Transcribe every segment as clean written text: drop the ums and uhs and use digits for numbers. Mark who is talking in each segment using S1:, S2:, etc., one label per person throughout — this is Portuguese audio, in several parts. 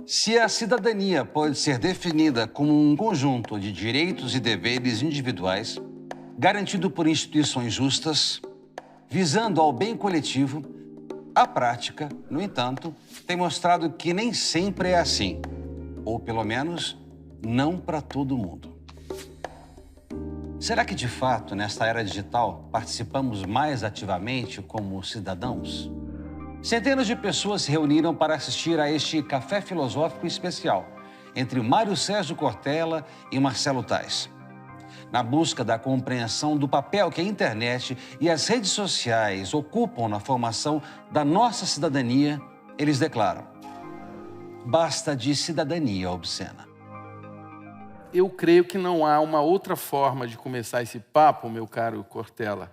S1: Se a cidadania pode ser definida como um conjunto de direitos e deveres individuais, garantido por instituições justas, visando ao bem coletivo, a prática, no entanto, tem mostrado que nem sempre é assim, ou pelo menos não para todo mundo. Será que, de fato, nesta era digital, participamos mais ativamente como cidadãos? Centenas de pessoas se reuniram para assistir a este café filosófico especial entre Mário Sérgio Cortella e Marcelo Tais. Na busca da compreensão do papel que a internet e as redes sociais ocupam na formação da nossa cidadania, eles declaram: basta de cidadania obscena.
S2: Eu creio que não há uma outra forma de começar esse papo, meu caro Cortella,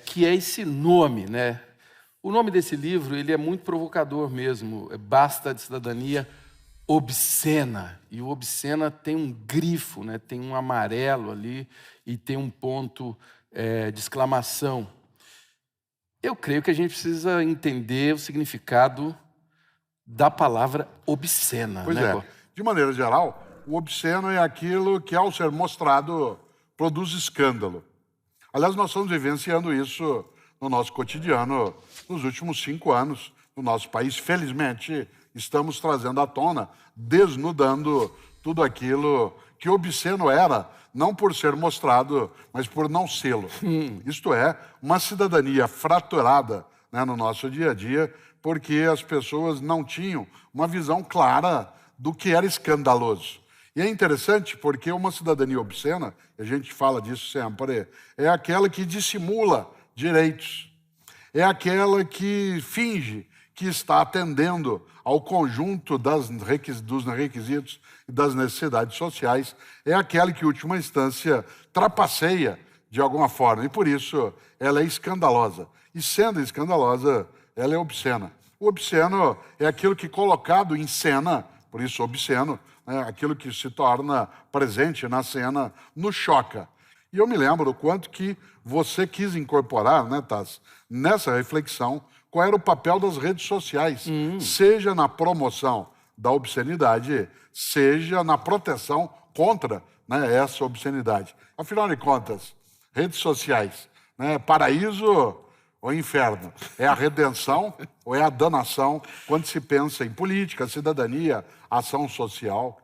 S2: que é esse nome, né? O nome desse livro, ele é muito provocador mesmo. Basta de cidadania obscena. E o obscena tem um grifo, né? Tem um amarelo ali e tem um ponto de exclamação. Eu creio que a gente precisa entender o significado da palavra obscena.
S3: Pois
S2: né?
S3: é. De maneira geral, o obsceno é aquilo que, ao ser mostrado, produz escândalo. Aliás, nós estamos vivenciando isso no nosso cotidiano nos últimos 5 anos no nosso país. Felizmente, estamos trazendo à tona, desnudando tudo aquilo que obsceno era, não por ser mostrado, mas por não sê-lo. Isto é, uma cidadania fraturada, né, no nosso dia a dia, porque as pessoas não tinham uma visão clara do que era escandaloso. E é interessante porque uma cidadania obscena, a gente fala disso sempre, é aquela que dissimula direitos. É aquela que finge que está atendendo ao conjunto dos requisitos e das necessidades sociais. É aquela que, em última instância, trapaceia de alguma forma. E, por isso, ela é escandalosa. E, sendo escandalosa, ela é obscena. O obsceno é aquilo que, colocado em cena, por isso obsceno, né, aquilo que se torna presente na cena, nos choca. E eu me lembro o quanto que você quis incorporar, né, Taz, nessa reflexão, qual era o papel das redes sociais, seja na promoção da obscenidade, seja na proteção contra, né, essa obscenidade. Afinal de contas, redes sociais, né, paraíso ou inferno? É a redenção ou é a danação quando se pensa em política, cidadania, ação social?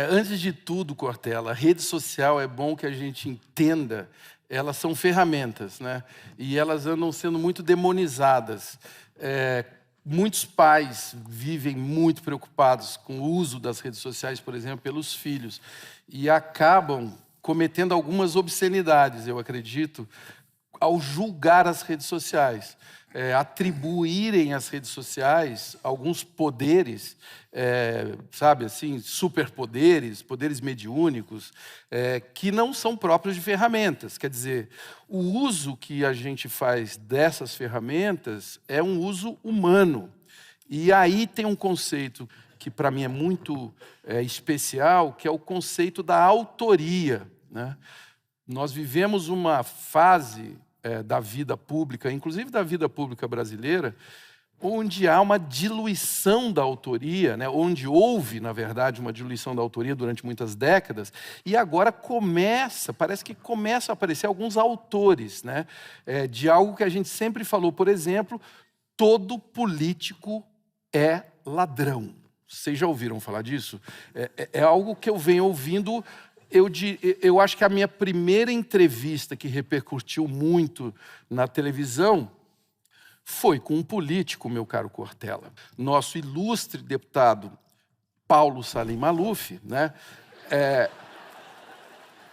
S2: Antes de tudo, Cortella, a rede social é bom que a gente entenda, elas são ferramentas, né? E elas andam sendo muito demonizadas. Muitos pais vivem muito preocupados com o uso das redes sociais, por exemplo, pelos filhos, e acabam cometendo algumas obscenidades, eu acredito, ao julgar as redes sociais. Atribuírem às redes sociais alguns poderes, sabe assim, superpoderes, poderes mediúnicos, que não são próprios de ferramentas. Quer dizer, o uso que a gente faz dessas ferramentas é um uso humano. E aí tem um conceito que para mim é muito especial, que é o conceito da autoria, né? Nós vivemos uma fase da vida pública, inclusive da vida pública brasileira, onde há uma diluição da autoria, né? Onde houve, na verdade, uma diluição da autoria durante muitas décadas, e agora parece que começam a aparecer alguns autores, né? De algo que a gente sempre falou, por exemplo, todo político é ladrão. Vocês já ouviram falar disso? É algo que eu venho ouvindo. Eu acho que a minha primeira entrevista que repercutiu muito na televisão foi com um político, meu caro Cortella. Nosso ilustre deputado Paulo Salim Maluf, né?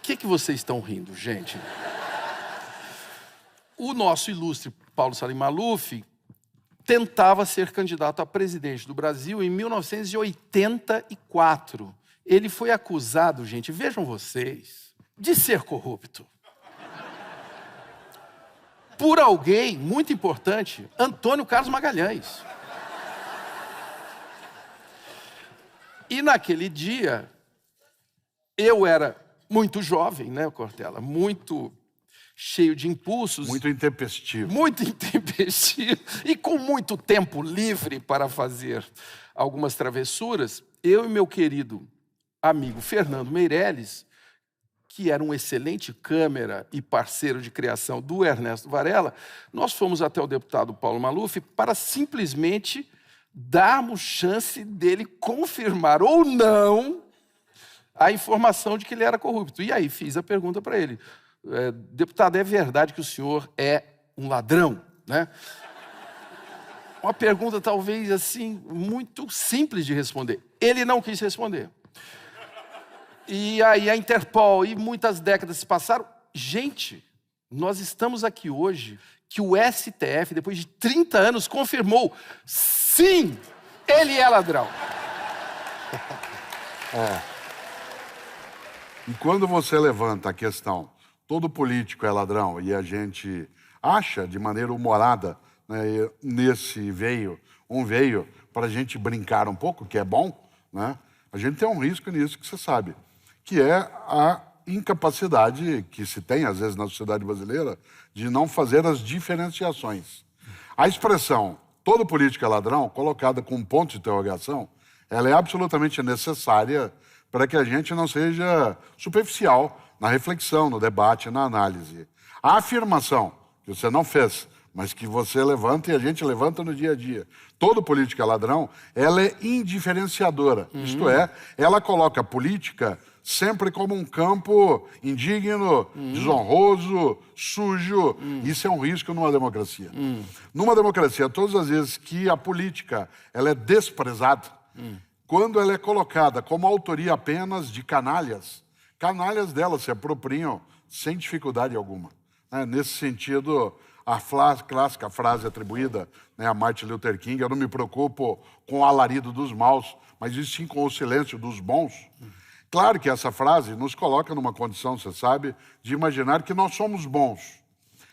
S2: Que vocês estão rindo, gente? O nosso ilustre Paulo Salim Maluf tentava ser candidato a presidente do Brasil em 1984. Ele foi acusado, gente, vejam vocês, de ser corrupto. Por alguém muito importante, Antônio Carlos Magalhães. E naquele dia, eu era muito jovem, né, Cortella? Muito cheio de impulsos.
S3: Muito intempestivo.
S2: Muito intempestivo. E com muito tempo livre para fazer algumas travessuras, eu e meu querido amigo Fernando Meirelles, que era um excelente câmera e parceiro de criação do Ernesto Varela, nós fomos até o deputado Paulo Maluf para simplesmente darmos chance dele confirmar ou não a informação de que ele era corrupto. E aí fiz a pergunta para ele. Deputado, é verdade que o senhor é um ladrão, né? Uma pergunta talvez assim muito simples de responder. Ele não quis responder. E aí a Interpol e muitas décadas se passaram. Gente, nós estamos aqui hoje que o STF, depois de 30 anos, confirmou, sim, ele é ladrão.
S3: E quando você levanta a questão, todo político é ladrão, e a gente acha de maneira humorada, né, nesse veio para a gente brincar um pouco, que é bom, né? A gente tem um risco nisso que você sabe, que é a incapacidade que se tem, às vezes, na sociedade brasileira, de não fazer as diferenciações. A expressão todo político é ladrão, colocada com um ponto de interrogação, ela é absolutamente necessária para que a gente não seja superficial na reflexão, no debate, na análise. A afirmação que você não fez, mas que você levanta e a gente levanta no dia a dia, todo político é ladrão, ela é indiferenciadora. Isto é, ela coloca a política sempre como um campo indigno, desonroso, sujo. Isso é um risco numa democracia. Numa democracia, todas as vezes que a política ela é desprezada, quando ela é colocada como autoria apenas de canalhas, canalhas delas se apropriam sem dificuldade alguma. Nesse sentido, a clássica frase atribuída, né, a Martin Luther King, eu não me preocupo com o alarido dos maus, mas isso sim com o silêncio dos bons. Claro que essa frase nos coloca numa condição, você sabe, de imaginar que nós somos bons.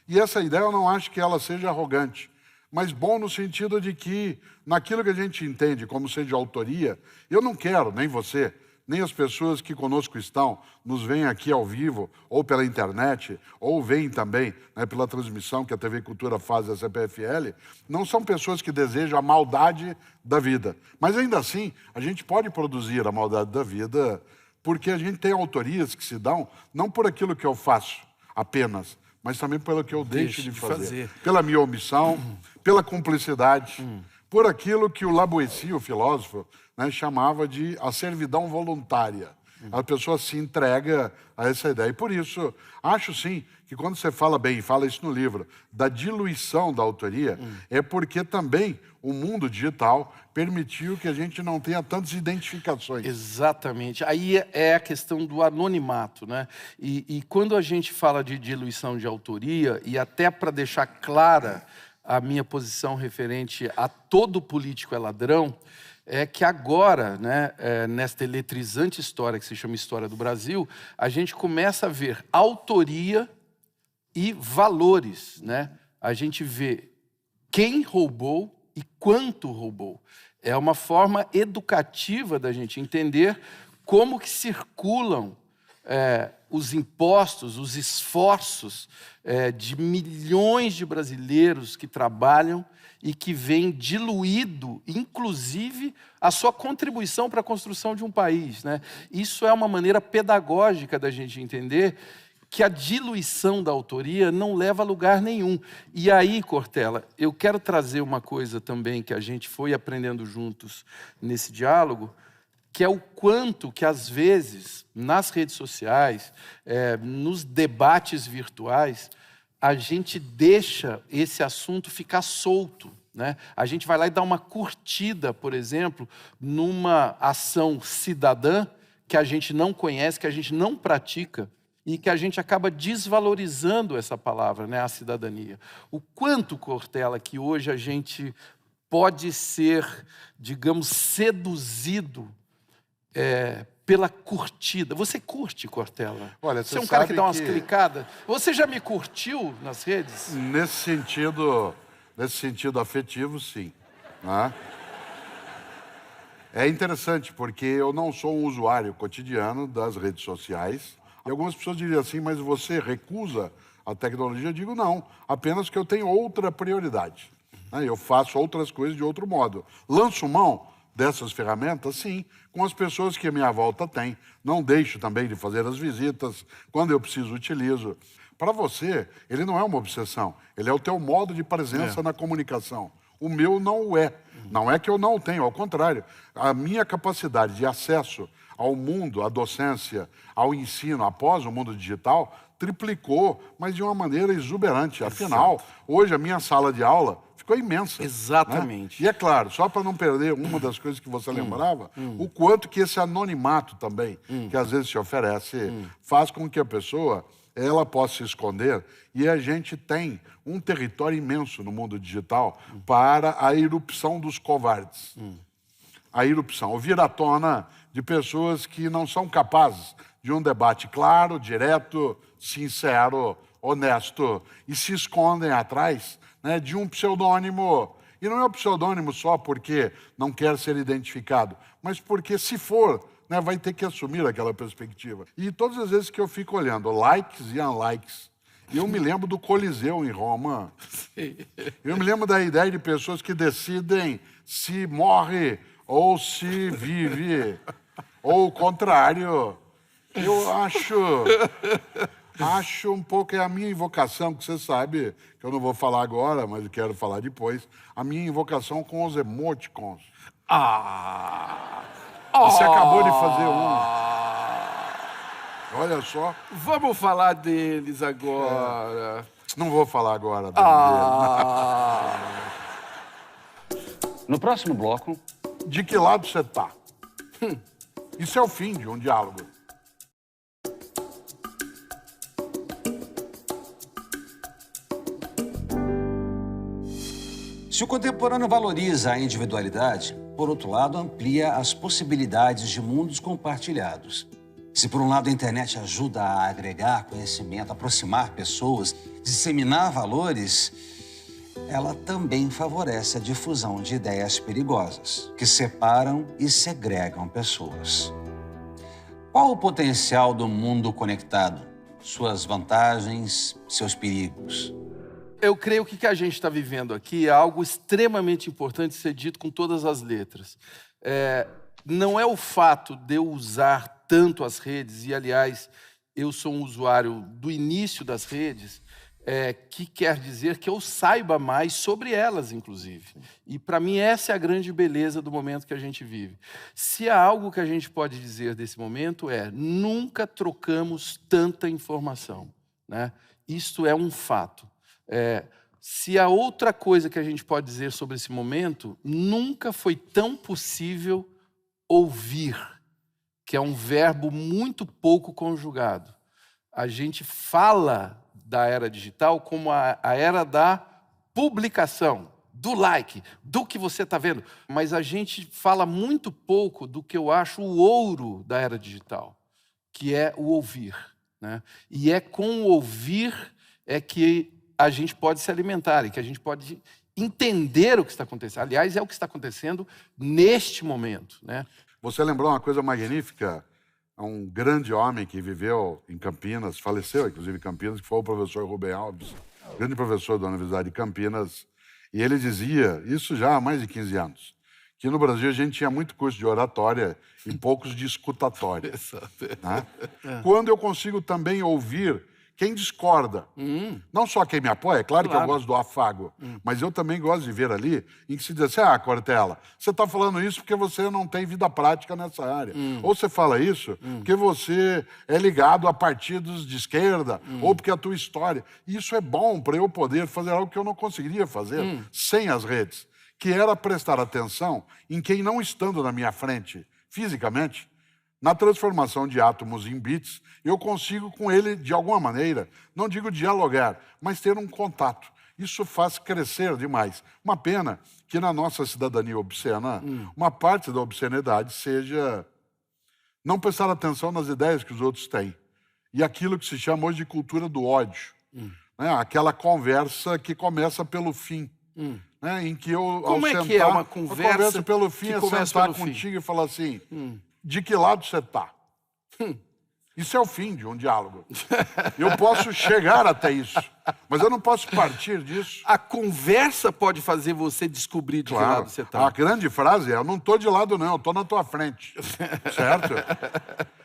S3: E essa ideia eu não acho que ela seja arrogante, mas bom no sentido de que, naquilo que a gente entende como seja autoria, eu não quero, nem você, nem as pessoas que conosco estão, nos veem aqui ao vivo, ou pela internet, ou veem também, né, pela transmissão que a TV Cultura faz da CPFL, não são pessoas que desejam a maldade da vida. Mas ainda assim, a gente pode produzir a maldade da vida porque a gente tem autorias que se dão, não por aquilo que eu faço apenas, mas também pelo que eu deixo de fazer. Pela minha omissão, pela cumplicidade, por aquilo que o Lavoisier, o filósofo, né, chamava de a servidão voluntária. A pessoa se entrega a essa ideia. E por isso, acho sim que quando você fala bem, fala isso no livro, da diluição da autoria, é porque também o mundo digital permitiu que a gente não tenha tantas identificações.
S2: Exatamente. Aí é a questão do anonimato, né? E quando a gente fala de diluição de autoria, e até para deixar clara a minha posição referente a todo político é ladrão, é que agora, né, nesta eletrizante história que se chama História do Brasil, a gente começa a ver autoria e valores, né? A gente vê quem roubou e quanto roubou. É uma forma educativa da gente entender como que circulam os impostos, os esforços de milhões de brasileiros que trabalham e que vem diluído, inclusive, a sua contribuição para a construção de um país, né? Isso é uma maneira pedagógica da gente entender que a diluição da autoria não leva a lugar nenhum. E aí, Cortella, eu quero trazer uma coisa também que a gente foi aprendendo juntos nesse diálogo, que é o quanto que, às vezes, nas redes sociais, nos debates virtuais, a gente deixa esse assunto ficar solto, né? A gente vai lá e dá uma curtida, por exemplo, numa ação cidadã que a gente não conhece, que a gente não pratica, e que a gente acaba desvalorizando essa palavra, né, a cidadania. O quanto, Cortella, que hoje a gente pode ser, digamos, seduzido pela curtida. Você curte, Cortella?
S3: Olha,
S2: você é um cara que dá umas clicadas? Você já me curtiu nas redes?
S3: Nesse sentido afetivo, sim. Né? É interessante, porque eu não sou um usuário cotidiano das redes sociais. E algumas pessoas diriam assim, mas você recusa a tecnologia, eu digo não, apenas que eu tenho outra prioridade. Né? Eu faço outras coisas de outro modo. Lanço mão dessas ferramentas, sim, com as pessoas que a minha volta tem. Não deixo também de fazer as visitas, quando eu preciso, utilizo. Para você, ele não é uma obsessão, ele é o teu modo de presença na comunicação. O meu não o é. Não é que eu não o tenho, ao contrário. A minha capacidade de acesso ao mundo, à docência, ao ensino após o mundo digital, triplicou, mas de uma maneira exuberante. Afinal, hoje a minha sala de aula ficou imensa.
S2: Exatamente.
S3: Né? E é claro, só para não perder uma das coisas que você lembrava, o quanto que esse anonimato também, que às vezes se oferece, faz com que a pessoa ela possa se esconder, e a gente tem um território imenso no mundo digital para a irrupção dos covardes. A irrupção, o vir à tona de pessoas que não são capazes de um debate claro, direto, sincero, honesto, e se escondem atrás, né, de um pseudônimo. E não é um pseudônimo só porque não quer ser identificado, mas porque, se for, né, vai ter que assumir aquela perspectiva. E todas as vezes que eu fico olhando likes e unlikes, eu me lembro do Coliseu em Roma. Eu me lembro da ideia de pessoas que decidem se morre ou se vive, ou o contrário. Eu acho um pouco, é a minha invocação, que você sabe, que eu não vou falar agora, mas eu quero falar depois, a minha invocação com os emoticons. Você acabou de fazer um. Olha só.
S2: Vamos falar deles agora.
S3: Não vou falar agora.
S1: No próximo bloco...
S3: De que lado você está? Isso é o fim de um diálogo.
S1: Se o contemporâneo valoriza a individualidade, por outro lado, amplia as possibilidades de mundos compartilhados. Se, por um lado, a internet ajuda a agregar conhecimento, aproximar pessoas, disseminar valores, ela também favorece a difusão de ideias perigosas, que separam e segregam pessoas. Qual o potencial do mundo conectado? Suas vantagens, seus perigos?
S2: Eu creio que o que a gente está vivendo aqui é algo extremamente importante ser dito com todas as letras. Não é o fato de eu usar tanto as redes, e, aliás, eu sou um usuário do início das redes, que quer dizer que eu saiba mais sobre elas, inclusive. E, para mim, essa é a grande beleza do momento que a gente vive. Se há algo que a gente pode dizer desse momento nunca trocamos tanta informação, né? Isto é um fato. Se há outra coisa que a gente pode dizer sobre esse momento, nunca foi tão possível ouvir, que é um verbo muito pouco conjugado. A gente fala da era digital como a era da publicação, do like, do que você está vendo. Mas a gente fala muito pouco do que eu acho o ouro da era digital, que é o ouvir, né? E é com o ouvir que a gente pode se alimentar e que a gente pode entender o que está acontecendo. Aliás, é o que está acontecendo neste momento, né?
S3: Você lembrou uma coisa magnífica? Um grande homem que viveu em Campinas, faleceu inclusive em Campinas, que foi o professor Rubem Alves, grande professor da Universidade de Campinas, e ele dizia, isso já há mais de 15 anos, que no Brasil a gente tinha muito curso de oratória e poucos de escutatória. Né? Quando eu consigo também ouvir quem discorda, não só quem me apoia, é claro que eu gosto do afago, mas eu também gosto de ver ali em que se diz assim, Cortella, você está falando isso porque você não tem vida prática nessa área. Ou você fala isso porque você é ligado a partidos de esquerda, ou porque a tua história. Isso é bom para eu poder fazer algo que eu não conseguiria fazer sem as redes, que era prestar atenção em quem não estando na minha frente fisicamente, na transformação de átomos em bits, eu consigo com ele, de alguma maneira, não digo dialogar, mas ter um contato. Isso faz crescer demais. Uma pena que na nossa cidadania obscena, uma parte da obscenidade seja não prestar atenção nas ideias que os outros têm. E aquilo que se chama hoje de cultura do ódio. Né? Aquela conversa que começa pelo fim. Né? Em que eu,
S2: Como é que é uma conversa
S3: pelo fim, é sentar contigo e falar assim... De que lado você está? Isso é o fim de um diálogo. Eu posso chegar até isso, mas eu não posso partir disso.
S2: A conversa pode fazer você descobrir de que lado você está.
S3: A grande frase é, eu não estou de lado não, eu estou na tua frente. Certo?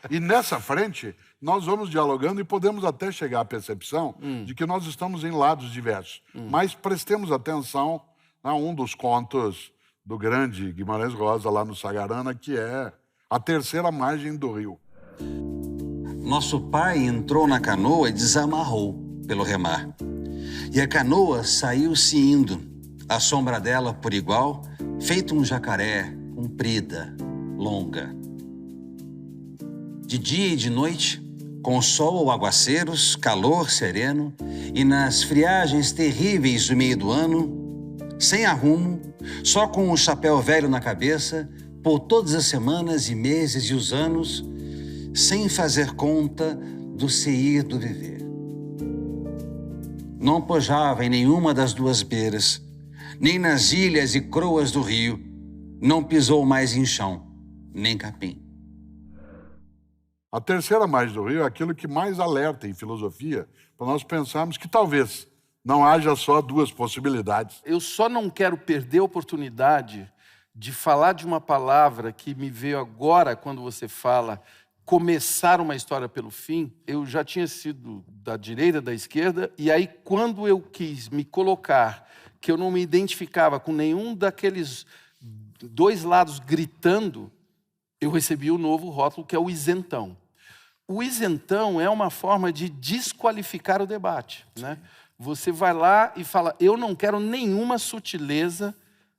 S3: E nessa frente, nós vamos dialogando e podemos até chegar à percepção de que nós estamos em lados diversos. Mas prestemos atenção a um dos contos do grande Guimarães Rosa, lá no Sagarana, que é A Terceira Margem do Rio.
S1: Nosso pai entrou na canoa e desamarrou pelo remar. E a canoa saiu se indo, a sombra dela por igual, feito um jacaré, comprida, longa. De dia e de noite, com sol ou aguaceiros, calor sereno, e nas friagens terríveis do meio do ano, sem arrumo, só com o chapéu velho na cabeça, por todas as semanas e meses e os anos, sem fazer conta do se ir do viver. Não pojava em nenhuma das duas beiras, nem nas ilhas e croas do rio, não pisou mais em chão, nem capim.
S3: A terceira margem do rio é aquilo que mais alerta em filosofia, para nós pensarmos que talvez não haja só duas possibilidades.
S2: Eu só não quero perder a oportunidade de falar de uma palavra que me veio agora quando você fala começar uma história pelo fim. Eu já tinha sido da direita, da esquerda, e aí quando eu quis me colocar, que eu não me identificava com nenhum daqueles dois lados gritando, eu recebi o novo rótulo, que é o isentão. O isentão é uma forma de desqualificar o debate, né? Você vai lá e fala, eu não quero nenhuma sutileza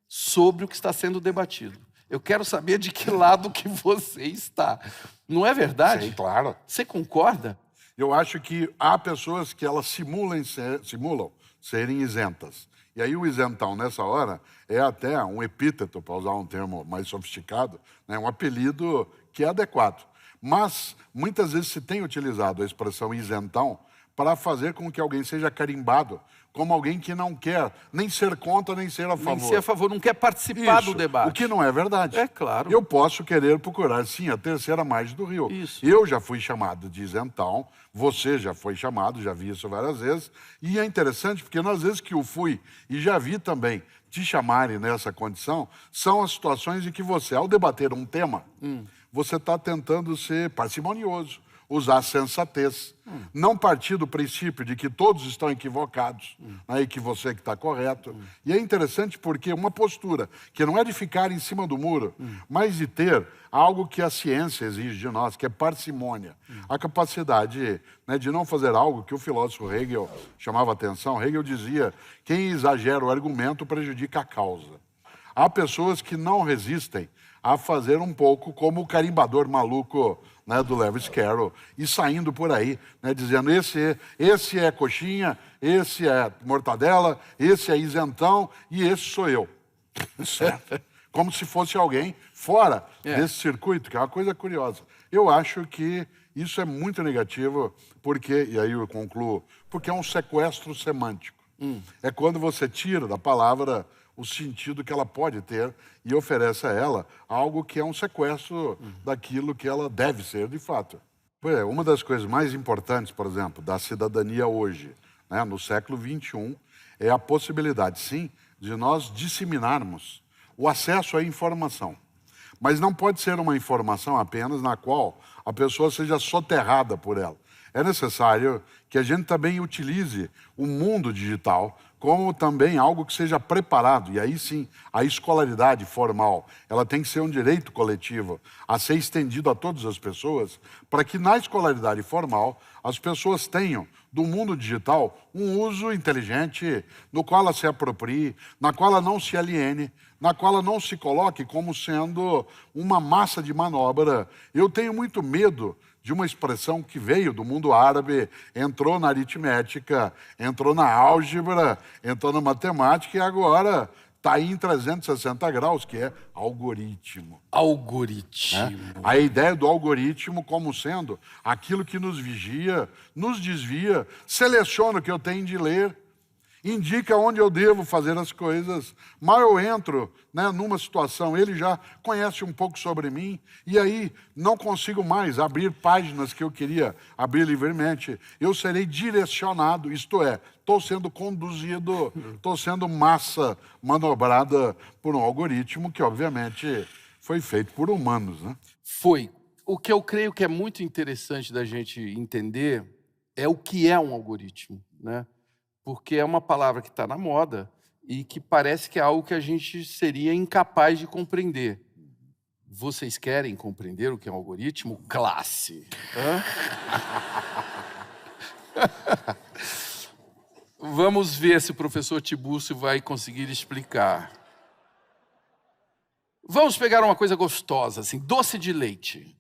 S2: sobre o que está sendo debatido. Eu quero saber de que lado que você está. Não é verdade?
S3: Sim, claro.
S2: Você concorda?
S3: Eu acho que há pessoas que elas simulam serem isentas. E aí o isentão, nessa hora, é até um epíteto, para usar um termo mais sofisticado, né? Um apelido que é adequado. Mas, muitas vezes se tem utilizado a expressão isentão para fazer com que alguém seja carimbado como alguém que não quer nem ser contra, nem ser a favor.
S2: Nem ser a favor, não quer participar do debate.
S3: O que não é verdade.
S2: É claro.
S3: Eu posso querer procurar, sim, a terceira margem do rio.
S2: Isso.
S3: Eu já fui chamado de isentão, você já foi chamado, já vi isso várias vezes. E é interessante porque nas vezes que eu fui e já vi também te chamarem nessa condição, são as situações em que você, ao debater um tema, você está tentando ser parcimonioso, usar a sensatez, não partir do princípio de que todos estão equivocados, né, e que você que está correto. E é interessante porque uma postura que não é de ficar em cima do muro, mas de ter algo que a ciência exige de nós, que é parcimônia. A capacidade, né, de não fazer algo que o filósofo Hegel chamava atenção. Hegel dizia, quem exagera o argumento prejudica a causa. Há pessoas que não resistem a fazer um pouco como o carimbador maluco, né, do Lewis Carroll, e saindo por aí, né, dizendo esse é coxinha, esse é mortadela, esse é isentão e esse sou eu. Certo? Como se fosse alguém fora desse circuito, que é uma coisa curiosa. Eu acho que isso é muito negativo, porque, e aí eu concluo, porque é um sequestro semântico. É quando você tira da palavra o sentido que ela pode ter e oferece a ela algo que é um sequestro daquilo que ela deve ser de fato. Uma das coisas mais importantes, por exemplo, da cidadania hoje, né, no século XXI, é a possibilidade, sim, de nós disseminarmos o acesso à informação. Mas não pode ser uma informação apenas na qual a pessoa seja soterrada por ela. É necessário que a gente também utilize o mundo digital como também algo que seja preparado. E aí sim, a escolaridade formal, ela tem que ser um direito coletivo a ser estendido a todas as pessoas, para que na escolaridade formal as pessoas tenham do mundo digital um uso inteligente, no qual ela se aproprie, na qual ela não se aliene, na qual ela não se coloque como sendo uma massa de manobra. Eu tenho muito medo de uma expressão que veio do mundo árabe, entrou na aritmética, entrou na álgebra, entrou na matemática e agora está aí em 360 graus, que é algoritmo.
S2: Algoritmo.
S3: Né? A ideia do algoritmo como sendo aquilo que nos vigia, nos desvia, seleciona o que eu tenho de ler indica onde eu devo fazer as coisas. Mal eu entro, né, numa situação, ele já conhece um pouco sobre mim, e aí não consigo mais abrir páginas que eu queria abrir livremente. Eu serei direcionado, isto é, estou sendo conduzido, estou sendo massa manobrada por um algoritmo que, obviamente, foi feito por humanos, né?
S2: Foi. O que eu creio que é muito interessante da gente entender é o que é um algoritmo, né? Porque é uma palavra que está na moda e que parece que é algo que a gente seria incapaz de compreender. Vocês querem compreender o que é um algoritmo? Classe. Hã? Vamos ver se o professor Tiburcio vai conseguir explicar. Vamos pegar uma coisa gostosa, assim, doce de leite.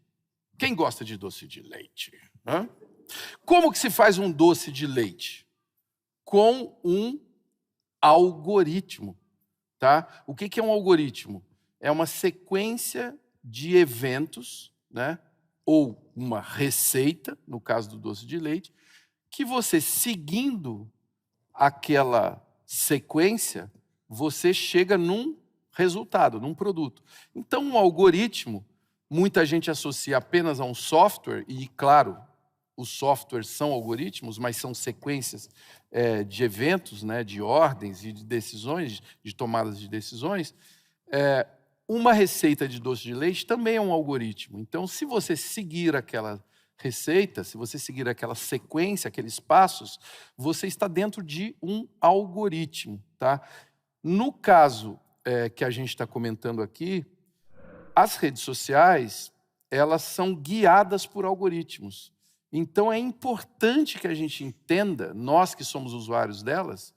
S2: Quem gosta de doce de leite? Hã? Como que se faz um doce de leite? Com um algoritmo, tá? O que é um algoritmo? É uma sequência de eventos, né? Ou uma receita, no caso do doce de leite, que você, seguindo aquela sequência, você chega num resultado, num produto. Então, um algoritmo, muita gente associa apenas a um software, e, claro, os softwares são algoritmos, mas são sequências de eventos, né, de ordens e de decisões, de tomadas de decisões. Uma receita de doce de leite também é um algoritmo. Então, se você seguir aquela receita, se você seguir aquela sequência, aqueles passos, você está dentro de um algoritmo, tá? No caso que a gente está comentando aqui, as redes sociais, elas são guiadas por algoritmos. Então, é importante que a gente entenda, nós que somos usuários delas,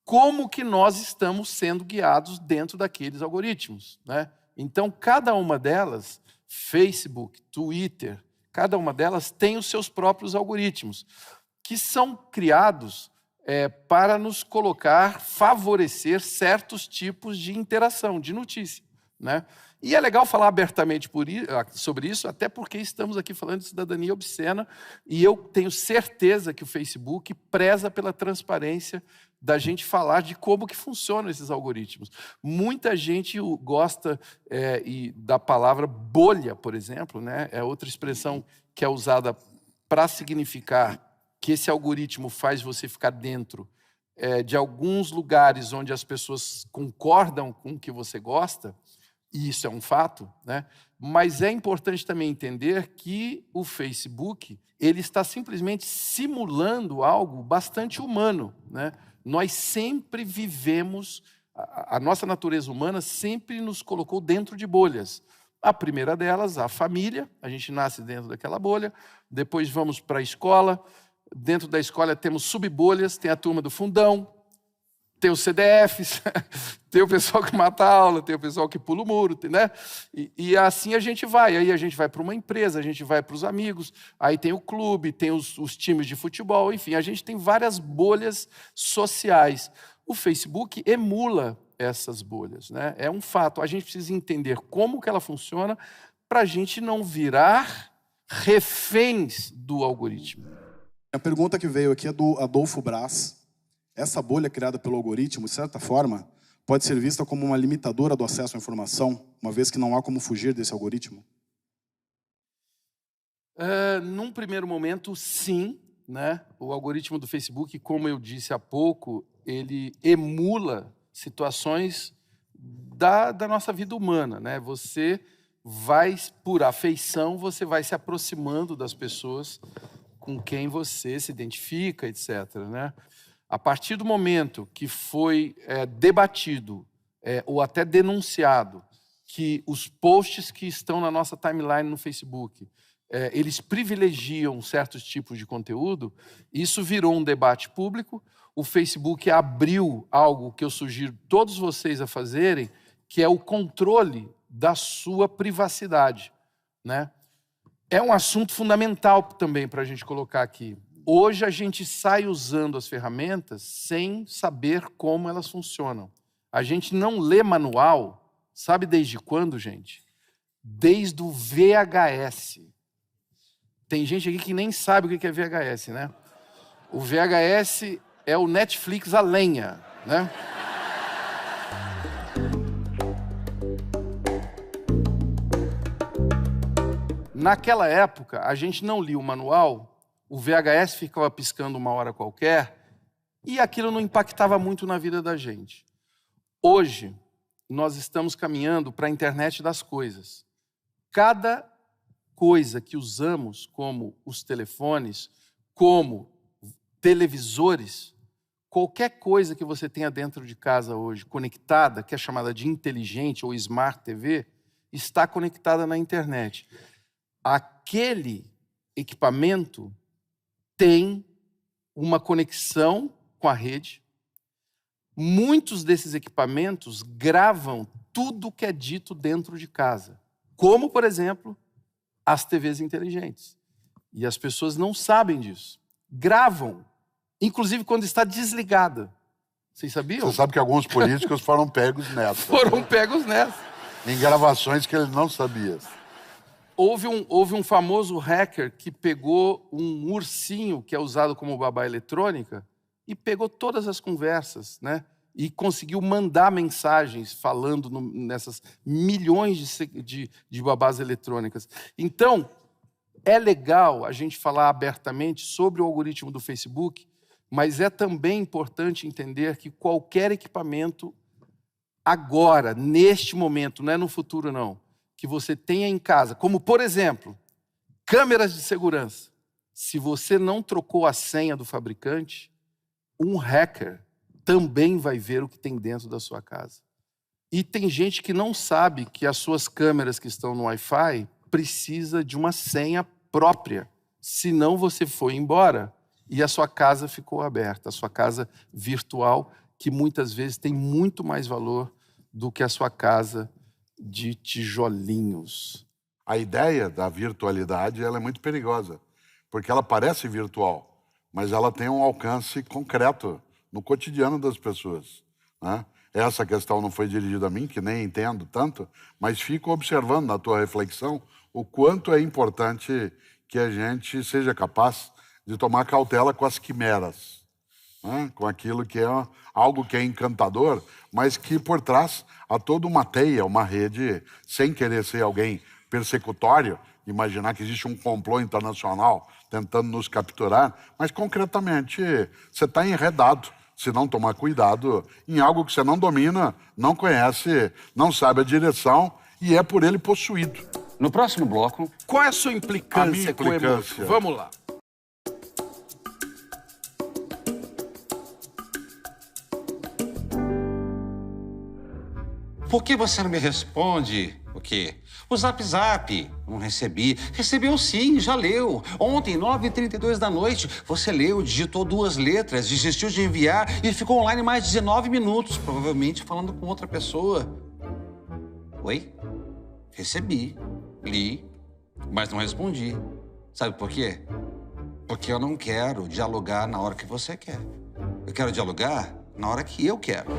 S2: como que nós estamos sendo guiados dentro daqueles algoritmos, né? Então, cada uma delas, Facebook, Twitter, cada uma delas tem os seus próprios algoritmos, que são criados para nos colocar, favorecer certos tipos de interação, de notícia, né? E é legal falar abertamente sobre isso, até porque estamos aqui falando de cidadania obscena, e eu tenho certeza que o Facebook preza pela transparência da gente falar de como que funcionam esses algoritmos. Muita gente gosta da palavra bolha, por exemplo, né? É outra expressão que é usada para significar que esse algoritmo faz você ficar dentro de alguns lugares onde as pessoas concordam com o que você gosta, e isso é um fato, né? Mas é importante também entender que o Facebook ele está simplesmente simulando algo bastante humano, né? Nós sempre vivemos, a nossa natureza humana sempre nos colocou dentro de bolhas. A primeira delas, a família, a gente nasce dentro daquela bolha, depois vamos para a escola, dentro da escola temos subbolhas, tem a turma do fundão, tem os CDFs, tem o pessoal que mata a aula, tem o pessoal que pula o muro, né? E assim a gente vai. Aí a gente vai para uma empresa, a gente vai para os amigos, aí tem o clube, tem os times de futebol, enfim, a gente tem várias bolhas sociais. O Facebook emula essas bolhas, né? É um fato. A gente precisa entender como que ela funciona para a gente não virar reféns do algoritmo.
S4: A pergunta que veio aqui é do Adolfo Braz. Essa bolha criada pelo algoritmo, de certa forma, pode ser vista como uma limitadora do acesso à informação, uma vez que não há como fugir desse algoritmo?
S2: Num primeiro momento, sim, né? O algoritmo do Facebook, como eu disse há pouco, ele emula situações da nossa vida humana, né? Você vai, por afeição, você vai se aproximando das pessoas com quem você se identifica, etc., né? A partir do momento que foi debatido ou até denunciado que os posts que estão na nossa timeline no Facebook, eles privilegiam certos tipos de conteúdo, isso virou um debate público. O Facebook abriu algo que eu sugiro todos vocês a fazerem, que é o controle da sua privacidade, né? É um assunto fundamental também para a gente colocar aqui. Hoje a gente sai usando as ferramentas sem saber como elas funcionam. A gente não lê manual, sabe desde quando, gente? Desde o VHS. Tem gente aqui que nem sabe o que é VHS, né? O VHS é o Netflix a lenha, né? Naquela época, a gente não lia o manual, o VHS ficava piscando uma hora qualquer, e aquilo não impactava muito na vida da gente. Hoje, nós estamos caminhando para a internet das coisas. Cada coisa que usamos, como os telefones, como televisores, qualquer coisa que você tenha dentro de casa hoje, conectada, que é chamada de inteligente ou Smart TV, está conectada na internet. Aquele equipamento tem uma conexão com a rede. Muitos desses equipamentos gravam tudo que é dito dentro de casa, como, por exemplo, as TVs inteligentes. E as pessoas não sabem disso. Gravam, inclusive quando está desligada. Vocês sabiam?
S3: Você sabe que alguns políticos foram pegos nessa.
S2: Foram pegos nessa.
S3: Em gravações que ele não sabia.
S2: Houve um famoso hacker que pegou um ursinho que é usado como babá eletrônica e pegou todas as conversas, né? E conseguiu mandar mensagens falando nessas milhões de babás eletrônicas. Então, é legal a gente falar abertamente sobre o algoritmo do Facebook, mas é também importante entender que qualquer equipamento, agora, neste momento, não é no futuro não, que você tenha em casa, como, por exemplo, câmeras de segurança. Se você não trocou a senha do fabricante, um hacker também vai ver o que tem dentro da sua casa. E tem gente que não sabe que as suas câmeras que estão no Wi-Fi precisa de uma senha própria, senão você foi embora e a sua casa ficou aberta, a sua casa virtual, que muitas vezes tem muito mais valor do que a sua casa de tijolinhos.
S3: A ideia da virtualidade ela é muito perigosa, porque ela parece virtual, mas ela tem um alcance concreto no cotidiano das pessoas, né? Essa questão não foi dirigida a mim, que nem entendo tanto, mas fico observando na tua reflexão o quanto é importante que a gente seja capaz de tomar cautela com as quimeras, né? Com aquilo que é algo que é encantador, mas que por trás há toda uma teia, uma rede, sem querer ser alguém persecutório, imaginar que existe um complô internacional tentando nos capturar, mas concretamente você está enredado, se não tomar cuidado, em algo que você não domina, não conhece, não sabe a direção e é por ele possuído.
S1: No próximo bloco...
S2: Qual é a sua implicância com o emoji? Vamos lá.
S1: Por que você não me responde? O quê? O Zap Zap. Não recebi. Recebeu sim, já leu. Ontem, 9h32 da noite, você leu, digitou 2 letras, desistiu de enviar e ficou online mais 19 minutos, provavelmente falando com outra pessoa. Oi? Recebi, li, mas não respondi. Sabe por quê? Porque eu não quero dialogar na hora que você quer. Eu quero dialogar na hora que eu quero.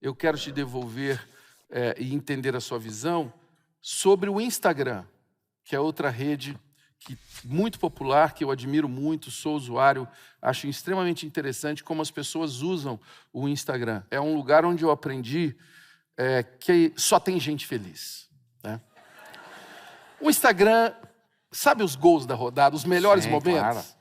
S2: Eu quero te devolver e entender a sua visão sobre o Instagram, que é outra rede muito popular, que eu admiro muito, sou usuário, acho extremamente interessante como as pessoas usam o Instagram. É um lugar onde eu aprendi que só tem gente feliz, né? O Instagram, sabe os gols da rodada, os melhores momentos? Claro.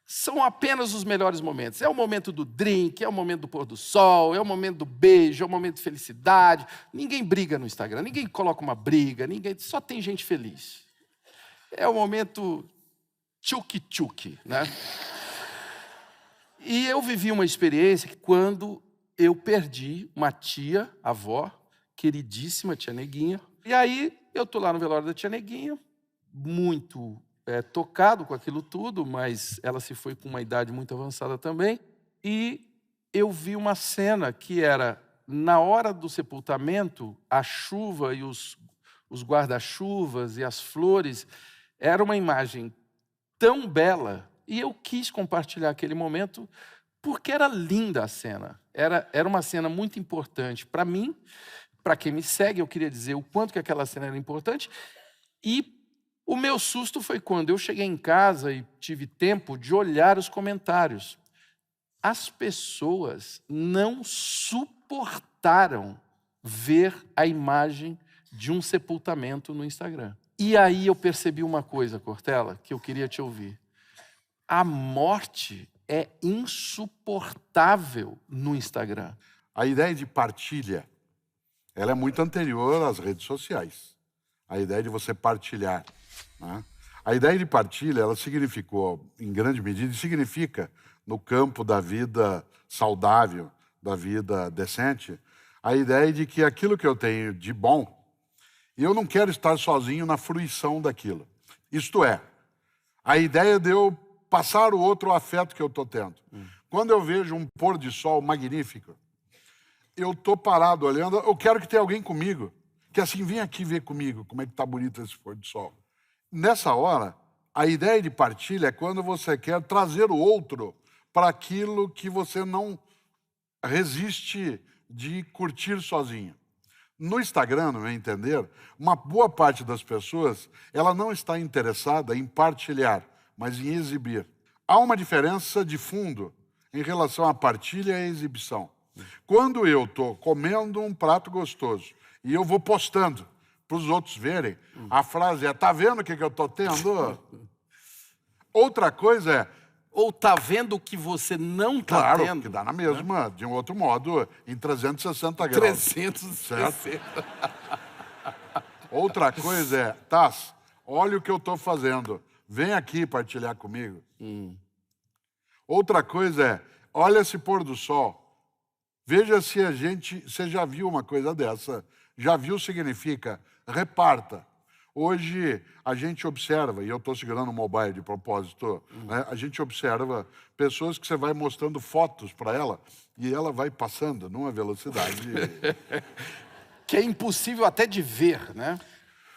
S2: São apenas os melhores momentos. É o momento do drink, é o momento do pôr do sol, é o momento do beijo, é o momento de felicidade. Ninguém briga no Instagram, ninguém coloca uma briga, só tem gente feliz. É o momento tchuki-tchuki, né? E eu vivi uma experiência que quando eu perdi uma tia, avó, queridíssima, tia Neguinha. E aí eu estou lá no velório da tia Neguinha, muito tocado com aquilo tudo, mas ela se foi com uma idade muito avançada também. E eu vi uma cena que era, na hora do sepultamento, a chuva e os guarda-chuvas e as flores, era uma imagem tão bela, e eu quis compartilhar aquele momento porque era linda a cena. Era uma cena muito importante para mim, para quem me segue, eu queria dizer o quanto que aquela cena era importante, e o meu susto foi quando eu cheguei em casa e tive tempo de olhar os comentários. As pessoas não suportaram ver a imagem de um sepultamento no Instagram. E aí eu percebi uma coisa, Cortella, que eu queria te ouvir. A morte é insuportável no Instagram.
S3: A ideia de partilha, ela é muito anterior às redes sociais. A ideia de você partilhar, né? A ideia de partilha, ela significou, em grande medida, e significa, no campo da vida saudável, da vida decente, a ideia de que aquilo que eu tenho de bom, eu não quero estar sozinho na fruição daquilo. Isto é, a ideia de eu passar o outro o afeto que eu estou tendo. Quando eu vejo um pôr de sol magnífico, eu estou parado olhando, eu quero que tenha alguém comigo, que assim, vem aqui ver comigo como é que está bonito esse pôr de sol. Nessa hora, a ideia de partilha é quando você quer trazer o outro para aquilo que você não resiste de curtir sozinho. No Instagram, no meu entender, uma boa parte das pessoas, ela não está interessada em partilhar, mas em exibir. Há uma diferença de fundo em relação à partilha e à exibição. Quando eu estou comendo um prato gostoso e eu vou postando para os outros verem, a frase é, tá vendo o que eu estou tendo? Outra coisa é,
S2: ou tá vendo o que você não tá
S3: claro,
S2: tendo?
S3: que dá na mesma, de um outro modo, em 360 graus.
S2: 360.
S3: Certo? Outra coisa é, Taz, olha o que eu estou fazendo. Vem aqui partilhar comigo. Outra coisa é, olha esse pôr do sol. Veja se você já viu uma coisa dessa. Já viu significa reparta. Hoje a gente observa, e eu estou segurando o mobile de propósito, né? A gente observa pessoas que você vai mostrando fotos para ela e ela vai passando numa velocidade...
S2: que é impossível até de ver, né?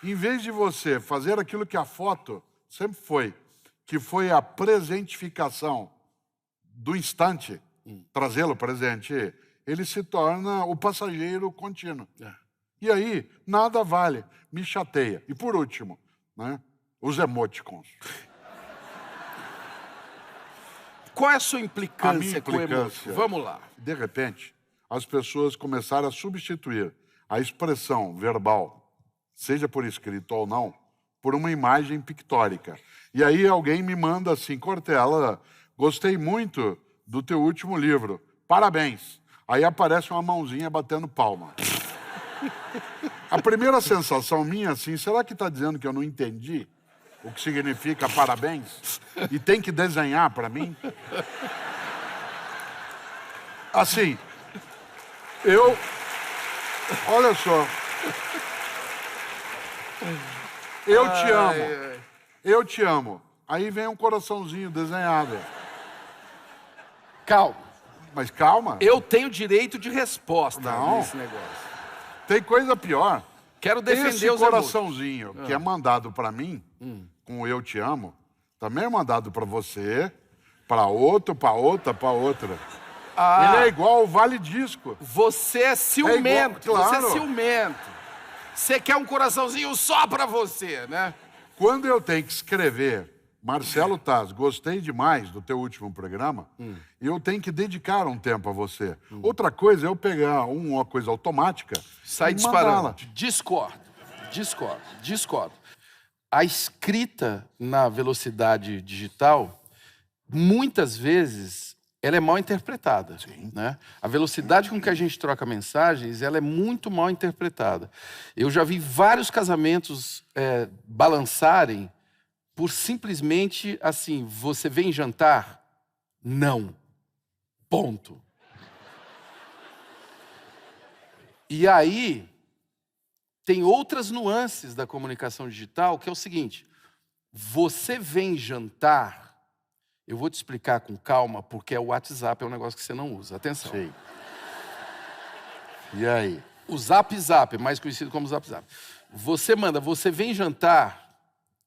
S3: Em vez de você fazer aquilo que a foto sempre foi, que foi a presentificação do instante, trazê-lo presente, ele se torna o passageiro contínuo. E aí, nada vale, me chateia. E por último, né, os emoticons.
S2: Qual é a sua implicância,
S3: A minha
S2: com o emoji?
S3: implicância.
S2: Vamos lá.
S3: De repente, as pessoas começaram a substituir a expressão verbal, seja por escrito ou não, por uma imagem pictórica. E aí alguém me manda assim, Cortella, gostei muito do teu último livro, parabéns. Aí aparece uma mãozinha batendo palma. A primeira sensação minha, assim, será que está dizendo que eu não entendi o que significa parabéns? E tem que desenhar para mim? Assim, olha só. Eu te amo. Aí vem um coraçãozinho desenhado.
S2: Calma.
S3: Mas calma.
S2: Eu tenho direito de resposta
S3: Não.
S2: nesse negócio.
S3: Tem coisa pior.
S2: Quero defender
S3: Esse
S2: os
S3: coraçãozinho que é mandado para mim, com o eu te amo, também é mandado para você, para outro, para outra, para outra. Ele é igual ao Vale Disco.
S2: Você é ciumento.
S3: claro.
S2: Você é ciumento. Você quer um coraçãozinho só pra você, né?
S3: Quando eu tenho que escrever, Marcelo Taz, gostei demais do teu último programa, eu tenho que dedicar um tempo a você. Outra coisa é eu pegar uma coisa automática
S2: Sai
S3: e
S2: disparando.
S3: mandá-la.
S2: Discordo. A escrita na velocidade digital, muitas vezes, ela é mal interpretada. Né? A velocidade com que a gente troca mensagens, ela é muito mal interpretada. Eu já vi vários casamentos balançarem por simplesmente assim, você vem jantar? Não. Ponto. E aí, tem outras nuances da comunicação digital, que é o seguinte, você vem jantar, eu vou te explicar com calma, porque o WhatsApp é um negócio que você não usa. Atenção.
S3: Sim. E aí?
S2: O Zap, mais conhecido como Zap. Você manda, você vem jantar,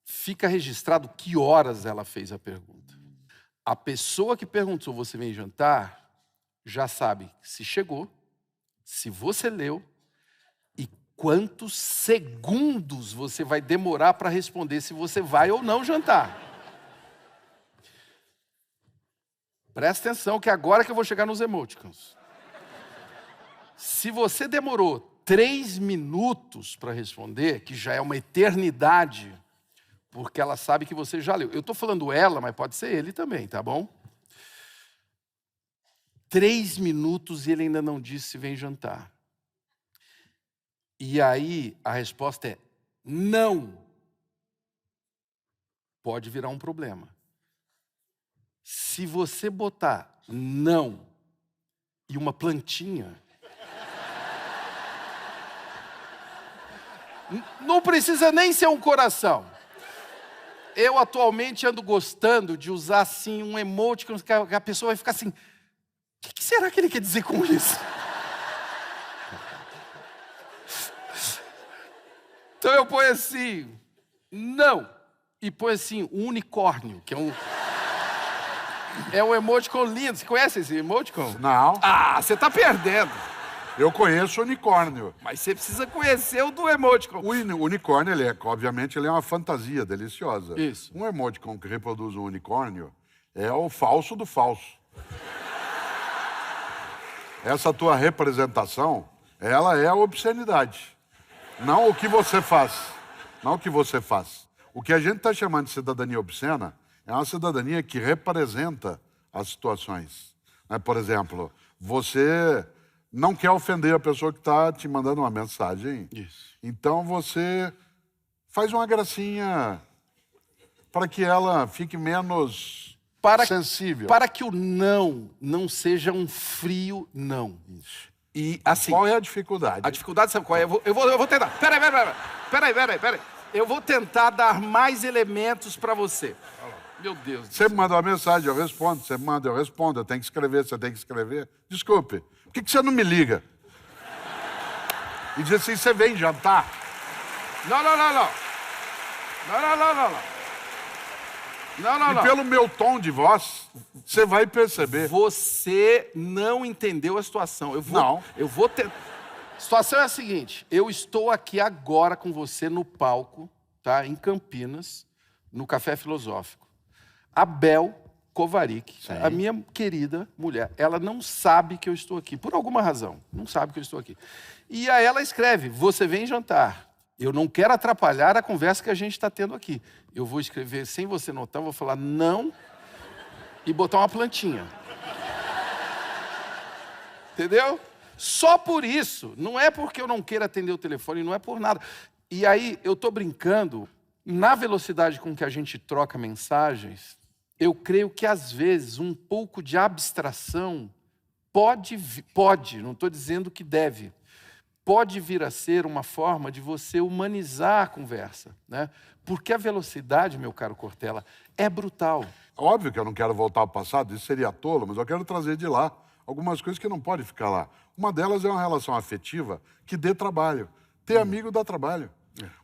S2: fica registrado que horas ela fez a pergunta. A pessoa que perguntou, você vem jantar, já sabe se chegou, se você leu e quantos segundos você vai demorar para responder se você vai ou não jantar. Presta atenção que agora que eu vou chegar nos emoticons. Se você demorou 3 minutos para responder, que já é uma eternidade, porque ela sabe que você já leu. Eu estou falando ela, mas pode ser ele também, tá bom? 3 minutos e ele ainda não disse se vem jantar. E aí a resposta é não. Pode virar um problema. Se você botar não e uma plantinha, não precisa nem ser um coração. Eu atualmente ando gostando de usar assim um emoticon que a pessoa vai ficar assim, o que será que ele quer dizer com isso? Então eu ponho assim, não, e põe assim, um unicórnio, que é um emoticon lindo. Você conhece esse emoticon?
S3: Não.
S2: Ah, você tá perdendo.
S3: Eu conheço o unicórnio.
S2: Mas você precisa conhecer o do emoticon.
S3: O unicórnio, obviamente, ele é uma fantasia deliciosa.
S2: Isso.
S3: Um emoticon que reproduz um unicórnio é o falso do falso. Essa tua representação, ela é a obscenidade. Não o que você faz. Não o que você faz. O que a gente está chamando de cidadania obscena é uma cidadania que representa as situações. Por exemplo, você não quer ofender a pessoa que está te mandando uma mensagem.
S2: Isso.
S3: Então você faz uma gracinha para que ela fique menos sensível.
S2: Para que o não seja um frio não.
S3: Isso.
S2: E assim...
S3: Qual é a dificuldade?
S2: A dificuldade, sabe qual é? Eu vou tentar. Peraí. Eu vou tentar dar mais elementos para você. Meu Deus.
S3: Você me manda uma mensagem, eu respondo. Você me manda, eu respondo. Eu tenho que escrever, você tem que escrever. Desculpe, por que você não me liga? E diz assim, você vem jantar?
S2: Não.
S3: E pelo meu tom de voz, você vai perceber.
S2: Você não entendeu a situação. Eu vou tentar. A situação é a seguinte, eu estou aqui agora com você no palco, tá, em Campinas, no Café Filosófico. A Bel Kovarik, a minha querida mulher, ela não sabe que eu estou aqui, por alguma razão, não sabe que eu estou aqui. E aí ela escreve, você vem jantar. Eu não quero atrapalhar a conversa que a gente está tendo aqui. Eu vou escrever, sem você notar, eu vou falar não e botar uma plantinha. Entendeu? Só por isso, não é porque eu não queira atender o telefone, não é por nada. E aí, eu estou brincando, na velocidade com que a gente troca mensagens, eu creio que, às vezes, um pouco de abstração pode, não estou dizendo que deve, pode vir a ser uma forma de você humanizar a conversa, né? Porque a velocidade, meu caro Cortella, é brutal.
S3: Óbvio que eu não quero voltar ao passado, isso seria tolo, mas eu quero trazer de lá algumas coisas que não podem ficar lá. Uma delas é uma relação afetiva que dê trabalho. Ter amigo dá trabalho.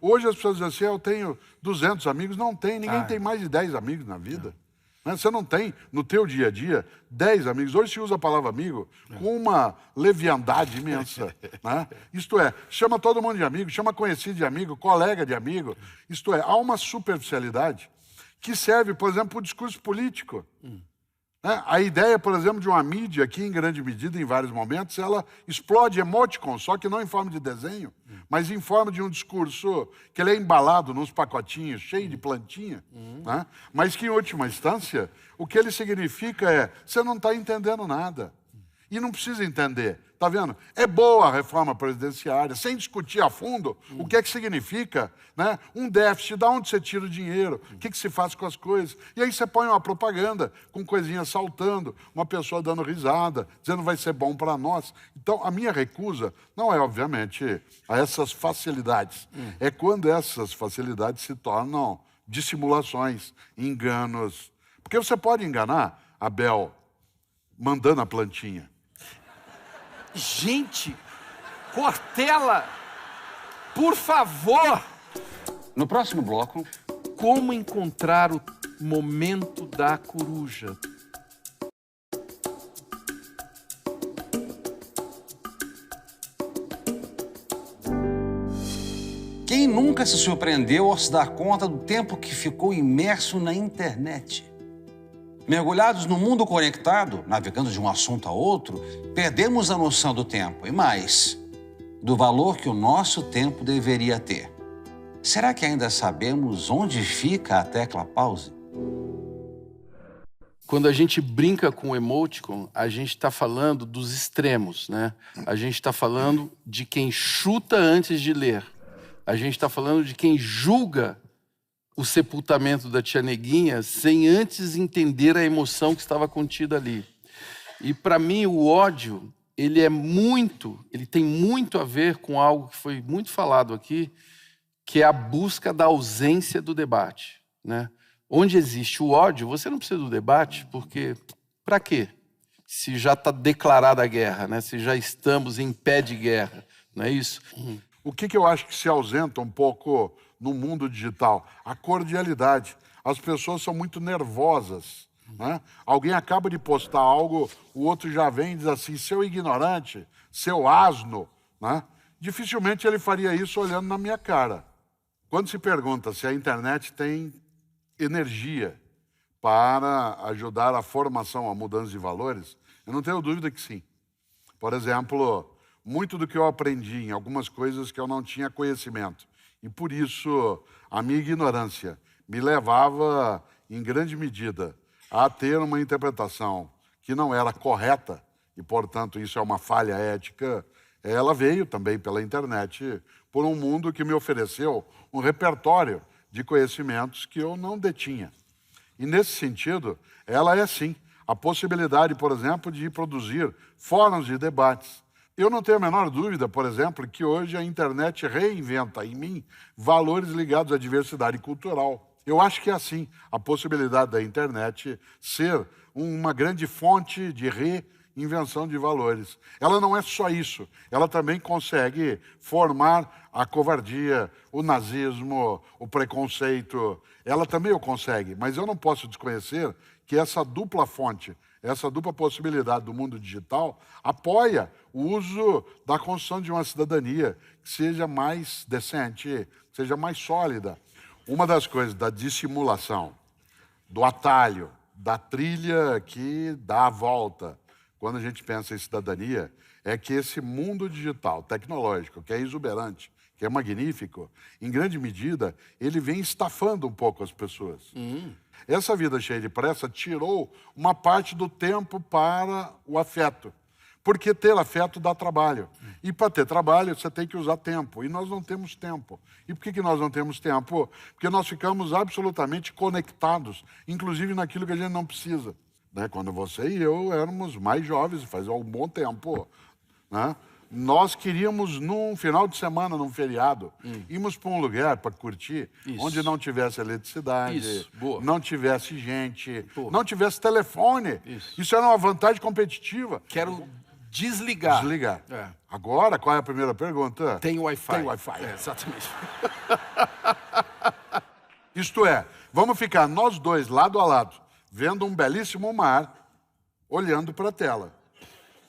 S3: Hoje as pessoas dizem assim, eu tenho 200 amigos. Não tem, ninguém tem mais de 10 amigos na vida. Você não tem, no teu dia a dia, 10 amigos. Hoje se usa a palavra amigo com uma leviandade imensa. Né? Isto é, chama todo mundo de amigo, chama conhecido de amigo, colega de amigo. Isto é, há uma superficialidade que serve, por exemplo, para o discurso político. A ideia, por exemplo, de uma mídia que, em grande medida, em vários momentos, ela explode emoticons, só que não em forma de desenho, mas em forma de um discurso que ele é embalado nos pacotinhos, cheio de plantinha, né? Mas que, em última instância, o que ele significa é, você não está entendendo nada. E não precisa entender, tá vendo? É boa a reforma presidenciária, sem discutir a fundo o que é que significa, né? Um déficit, de onde você tira o dinheiro, o que se faz com as coisas. E aí você põe uma propaganda com coisinhas saltando, uma pessoa dando risada, dizendo vai ser bom para nós. Então, a minha recusa não é, obviamente, a essas facilidades. É quando essas facilidades se tornam dissimulações, enganos. Porque você pode enganar a Bel mandando a plantinha.
S2: Gente, Cortella, por favor!
S1: No próximo bloco...
S2: Como encontrar o momento da coruja?
S1: Quem nunca se surpreendeu ao se dar conta do tempo que ficou imerso na internet? Mergulhados no mundo conectado, navegando de um assunto a outro, perdemos a noção do tempo e mais, do valor que o nosso tempo deveria ter. Será que ainda sabemos onde fica a tecla pause?
S2: Quando a gente brinca com o emoticon, a gente está falando dos extremos, né? A gente está falando de quem chuta antes de ler. A gente está falando de quem julga o sepultamento da tia Neguinha sem antes entender a emoção que estava contida ali. E para mim o ódio, ele tem muito a ver com algo que foi muito falado aqui, que é a busca da ausência do debate, né? Onde existe o ódio, você não precisa do debate, porque para quê? Se já está declarada a guerra, né? Se já estamos em pé de guerra, não é isso?
S3: O que eu acho que se ausenta um pouco no mundo digital? A cordialidade. As pessoas são muito nervosas, né? Alguém acaba de postar algo, o outro já vem e diz assim, seu ignorante, seu asno, né? Dificilmente ele faria isso olhando na minha cara. Quando se pergunta se a internet tem energia para ajudar a formação, a mudança de valores, eu não tenho dúvida que sim. Por exemplo, muito do que eu aprendi em algumas coisas que eu não tinha conhecimento. E por isso a minha ignorância me levava, em grande medida, a ter uma interpretação que não era correta, e portanto isso é uma falha ética. Ela veio também pela internet, por um mundo que me ofereceu um repertório de conhecimentos que eu não detinha. E nesse sentido, ela é sim a possibilidade, por exemplo, de produzir fóruns de debates. Eu não tenho a menor dúvida, por exemplo, que hoje a internet reinventa em mim valores ligados à diversidade cultural. Eu acho que é assim a possibilidade da internet ser uma grande fonte de reinvenção de valores. Ela não é só isso, ela também consegue formar a covardia, o nazismo, o preconceito. Ela também o consegue, mas eu não posso desconhecer que essa dupla fonte, essa dupla possibilidade do mundo digital apoia o uso da construção de uma cidadania que seja mais decente, que seja mais sólida. Uma das coisas da dissimulação, do atalho, da trilha que dá a volta, quando a gente pensa em cidadania, é que esse mundo digital, tecnológico, que é exuberante, que é magnífico, em grande medida, ele vem estafando um pouco as pessoas. Essa vida cheia de pressa tirou uma parte do tempo para o afeto. Porque ter afeto dá trabalho. E para ter trabalho, você tem que usar tempo. E nós não temos tempo. E por que nós não temos tempo? Porque nós ficamos absolutamente conectados, inclusive naquilo que a gente não precisa. Né? Quando você e eu éramos mais jovens, faz um bom tempo, né? Nós queríamos, num final de semana, num feriado, irmos para um lugar para curtir, onde não tivesse eletricidade, não tivesse gente, não tivesse telefone. Isso era uma vantagem competitiva.
S2: Quero desligar.
S3: Desligar. Agora, qual é a primeira pergunta?
S2: Tem Wi-Fi.
S3: Tem Wi-Fi.
S2: Exatamente.
S3: Isto é, vamos ficar nós dois lado a lado, vendo um belíssimo mar, olhando para a tela.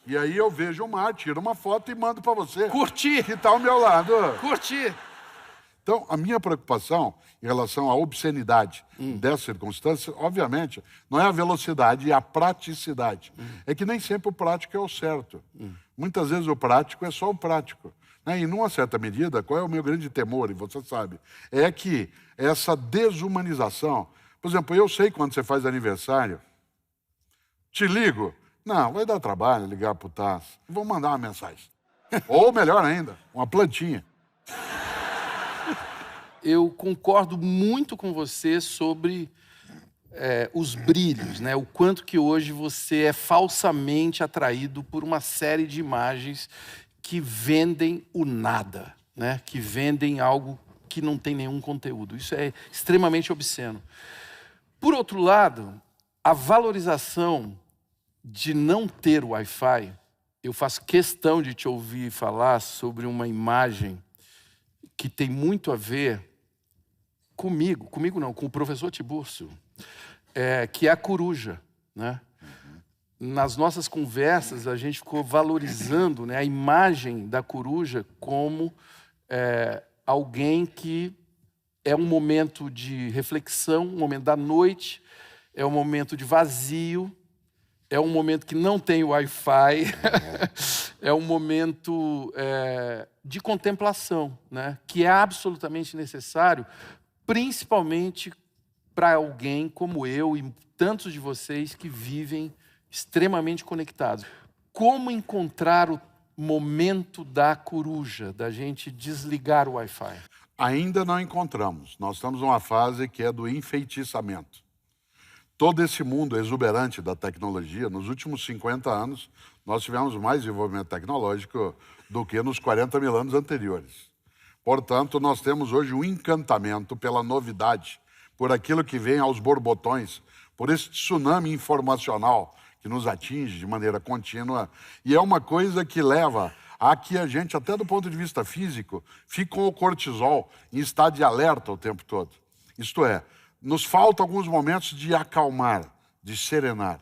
S3: E aí eu vejo o mar, tiro uma foto e mando para você.
S2: Curtir.
S3: Que está ao meu lado.
S2: Curtir.
S3: Então, a minha preocupação em relação à obscenidade dessa circunstância, obviamente, não é a velocidade e a praticidade. É que nem sempre o prático é o certo. Muitas vezes o prático é só o prático. Né? E, numa certa medida, qual é o meu grande temor, e você sabe, é que essa desumanização... Por exemplo, eu sei quando você faz aniversário, te ligo... Não, vai dar trabalho ligar para o Taz. Vou mandar uma mensagem. Ou, melhor ainda, uma plantinha.
S2: Eu concordo muito com você sobre os brilhos, né? O quanto que hoje você é falsamente atraído por uma série de imagens que vendem o nada, né? Que vendem algo que não tem nenhum conteúdo. Isso é extremamente obsceno. Por outro lado, a valorização de não ter Wi-Fi, eu faço questão de te ouvir falar sobre uma imagem que tem muito a ver comigo não, com o professor Tiburcio, que é a coruja, né? Nas nossas conversas, a gente ficou valorizando, né, a imagem da coruja como alguém que é um momento de reflexão, um momento da noite, é um momento de vazio, é um momento que não tem Wi-Fi, é um momento de contemplação, né? Que é absolutamente necessário, principalmente para alguém como eu e tantos de vocês que vivem extremamente conectados. Como encontrar o momento da coruja, da gente desligar o Wi-Fi?
S3: Ainda não encontramos. Nós estamos numa fase que é do enfeitiçamento. Todo esse mundo exuberante da tecnologia, nos últimos 50 anos, nós tivemos mais desenvolvimento tecnológico do que nos 40 mil anos anteriores. Portanto, nós temos hoje um encantamento pela novidade, por aquilo que vem aos borbotões, por esse tsunami informacional que nos atinge de maneira contínua. E é uma coisa que leva a que a gente, até do ponto de vista físico, fique com o cortisol em estado de alerta o tempo todo. Isto é, nos falta alguns momentos de acalmar, de serenar.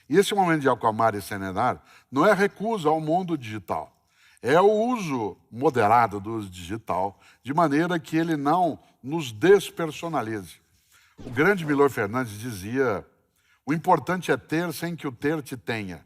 S3: E esse momento de acalmar e serenar não é recusa ao mundo digital. É o uso moderado do uso digital, de maneira que ele não nos despersonalize. O grande Milor Fernandes dizia: o importante é ter sem que o ter te tenha.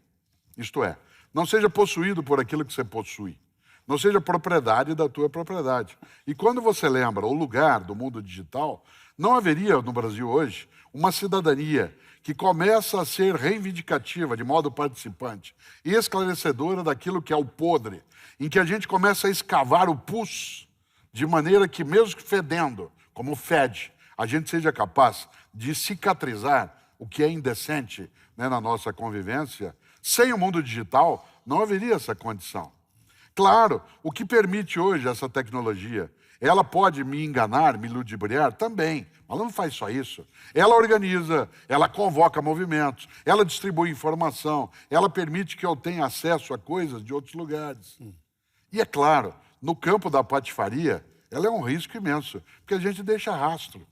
S3: Isto é, não seja possuído por aquilo que você possui. Não seja propriedade da tua propriedade. E quando você lembra o lugar do mundo digital, não haveria no Brasil hoje uma cidadania que começa a ser reivindicativa de modo participante e esclarecedora daquilo que é o podre, em que a gente começa a escavar o pus de maneira que, mesmo fedendo, como fede, a gente seja capaz de cicatrizar o que é indecente, né, na nossa convivência. Sem o mundo digital, não haveria essa condição. Claro, o que permite hoje essa tecnologia, ela pode me enganar, me ludibriar também, mas ela não faz só isso. Ela organiza, ela convoca movimentos, ela distribui informação, ela permite que eu tenha acesso a coisas de outros lugares. E é claro, no campo da patifaria, ela é um risco imenso, porque a gente deixa rastro.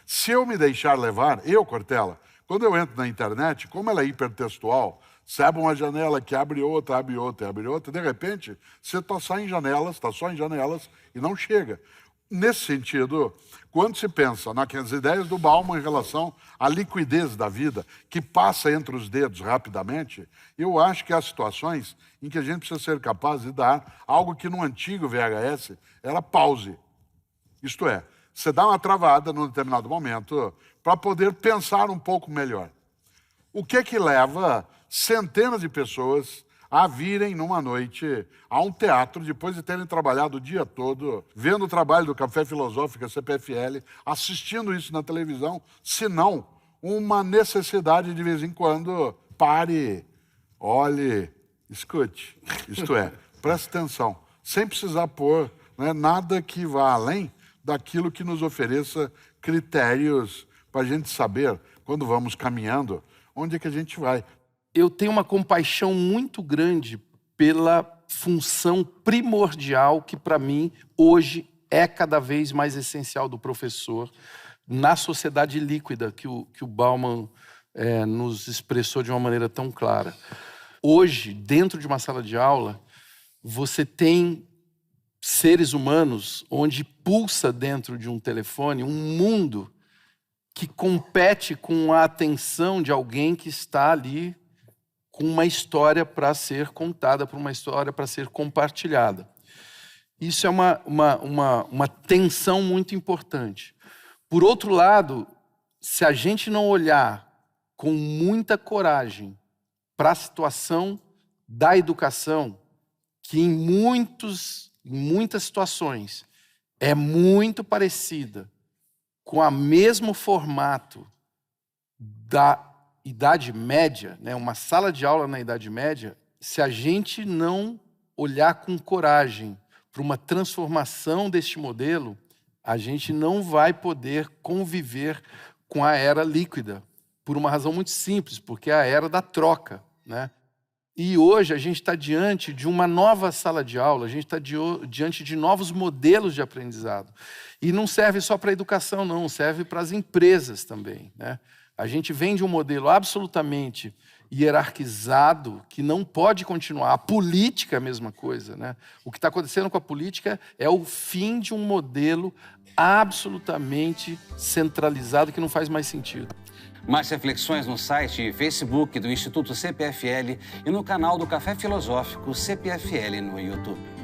S3: Se eu me deixar levar, Cortella, quando eu entro na internet, como ela é hipertextual, você abre uma janela que abre outra, abre outra, abre outra, de repente, você está só em janelas e não chega. Nesse sentido, quando se pensa nas ideias do Bauman em relação à liquidez da vida, que passa entre os dedos rapidamente, eu acho que há situações em que a gente precisa ser capaz de dar algo que no antigo VHS era pause. Isto é, você dá uma travada num determinado momento para poder pensar um pouco melhor. O que é que leva centenas de pessoas a virem numa noite a um teatro, depois de terem trabalhado o dia todo, vendo o trabalho do Café Filosófico, CPFL, assistindo isso na televisão, se não uma necessidade de vez em quando, pare, olhe, escute. Isto é, preste atenção, sem precisar pôr, né, nada que vá além daquilo que nos ofereça critérios para a gente saber, quando vamos caminhando, onde é que a gente vai.
S2: Eu tenho uma compaixão muito grande pela função primordial que, para mim, hoje é cada vez mais essencial do professor na sociedade líquida que o Bauman nos expressou de uma maneira tão clara. Hoje, dentro de uma sala de aula, você tem seres humanos onde pulsa dentro de um telefone um mundo que compete com a atenção de alguém que está ali com uma história para ser contada, para uma história para ser compartilhada. Isso é uma tensão muito importante. Por outro lado, se a gente não olhar com muita coragem para a situação da educação, que em muitas situações é muito parecida com o mesmo formato da Idade Média, né, uma sala de aula na Idade Média, se a gente não olhar com coragem para uma transformação deste modelo, a gente não vai poder conviver com a era líquida, por uma razão muito simples, porque é a era da troca, né? E hoje a gente está diante de uma nova sala de aula, a gente está diante de novos modelos de aprendizado. E não serve só para a educação, não, serve para as empresas também, né? A gente vem de um modelo absolutamente hierarquizado que não pode continuar. A política é a mesma coisa, né? O que está acontecendo com a política é o fim de um modelo absolutamente centralizado que não faz mais sentido.
S1: Mais reflexões no site e Facebook do Instituto CPFL e no canal do Café Filosófico CPFL no YouTube.